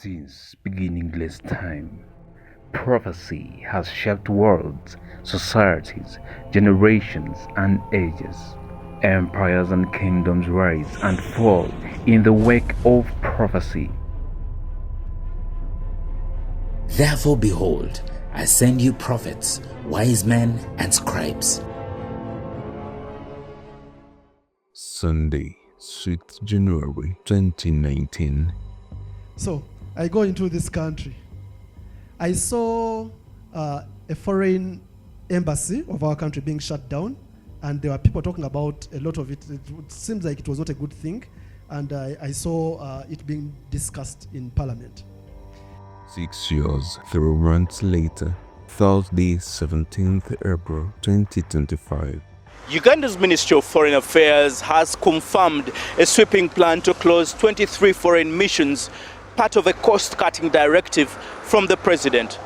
Since beginningless time, prophecy has shaped worlds, societies, generations, and ages. Empires and kingdoms rise and fall in the wake of prophecy. Therefore, behold, I send you prophets, wise men, and scribes. Sunday, 6th January 2019. So I go into this country. I saw a foreign embassy of our country being shut down, and there were people talking about a lot of it. It seems like it was not a good thing, and I saw it being discussed in Parliament. 6 years, 3 months later, Thursday, 17th April 2025. Uganda's Ministry of Foreign Affairs has confirmed a sweeping plan to close 23 foreign missions, part of a cost-cutting directive from the president.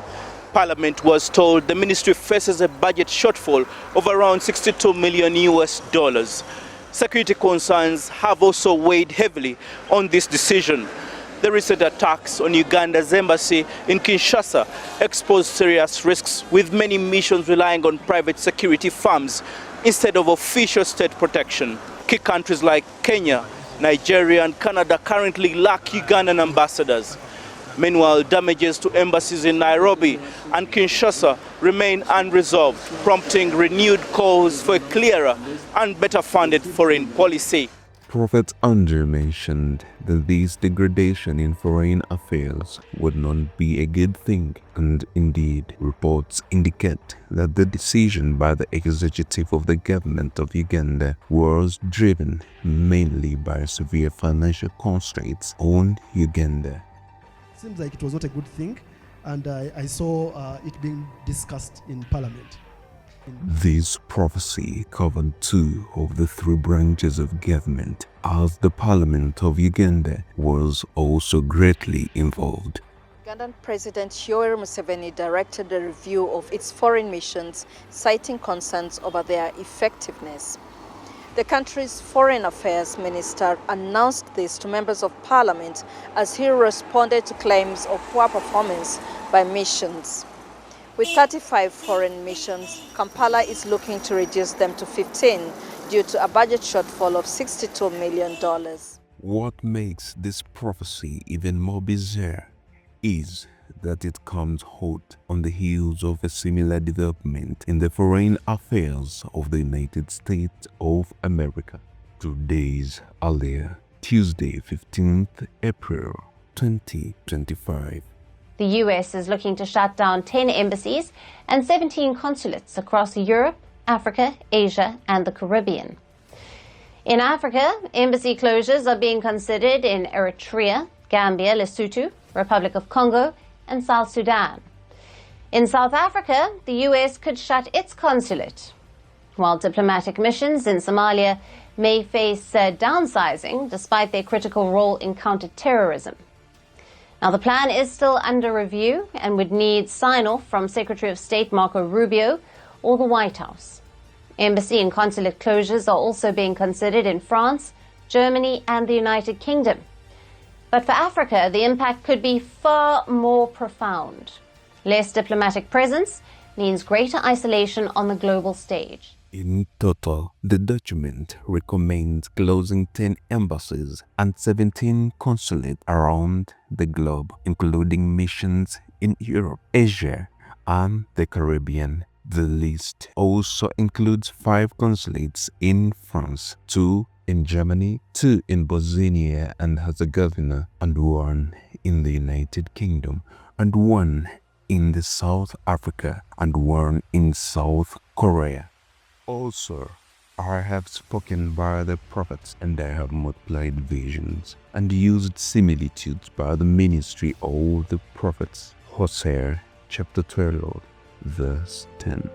Parliament was told the ministry faces a budget shortfall of around $62 million. Security concerns have also weighed heavily on this decision. The recent attacks on Uganda's embassy in Kinshasa exposed serious risks, with many missions relying on private security firms instead of official state protection. Key countries like Kenya, Nigeria, and Canada currently lack Ugandan ambassadors. Meanwhile, damages to embassies in Nairobi and Kinshasa remain unresolved, prompting renewed calls for a clearer and better funded foreign policy. Prophet Andrew mentioned that this degradation in foreign affairs would not be a good thing, and indeed, reports indicate that the decision by the executive of the government of Uganda was driven mainly by severe financial constraints on Uganda. Seems like it was not a good thing, and I saw it being discussed in Parliament. This prophecy covered 2 of the 3 branches of government, as the Parliament of Uganda was also greatly involved. Ugandan President Yoweri Museveni directed a review of its foreign missions, citing concerns over their effectiveness. The country's Foreign Affairs Minister announced this to members of Parliament as he responded to claims of poor performance by missions. With 35 foreign missions, Kampala is looking to reduce them to 15 due to a budget shortfall of $62 million. What makes this prophecy even more bizarre is that it comes hot on the heels of a similar development in the foreign affairs of the United States of America. 2 days earlier, Tuesday, 15th April 2025. The US is looking to shut down 10 embassies and 17 consulates across Europe, Africa, Asia, and the Caribbean. In Africa, embassy closures are being considered in Eritrea, Gambia, Lesotho, Republic of Congo, and South Sudan. In South Africa, the US could shut its consulate, while diplomatic missions in Somalia may face downsizing despite their critical role in counter-terrorism. Now, the plan is still under review and would need sign-off from Secretary of State Marco Rubio or the White House. Embassy and consulate closures are also being considered in France, Germany, and the United Kingdom. But for Africa, the impact could be far more profound. Less diplomatic presence means greater isolation on the global stage. In total, the document recommends closing 10 embassies and 17 consulates around the globe, including missions in Europe, Asia, and the Caribbean. The list also includes 5 consulates in France, 2 in Germany, 2 in Bosnia and Herzegovina, and 1 in the United Kingdom, and 1 in South Africa, and 1 in South Korea. Also, I have spoken by the prophets, and I have multiplied visions, and used similitudes by the ministry of the prophets. Hosea chapter 12, verse 10.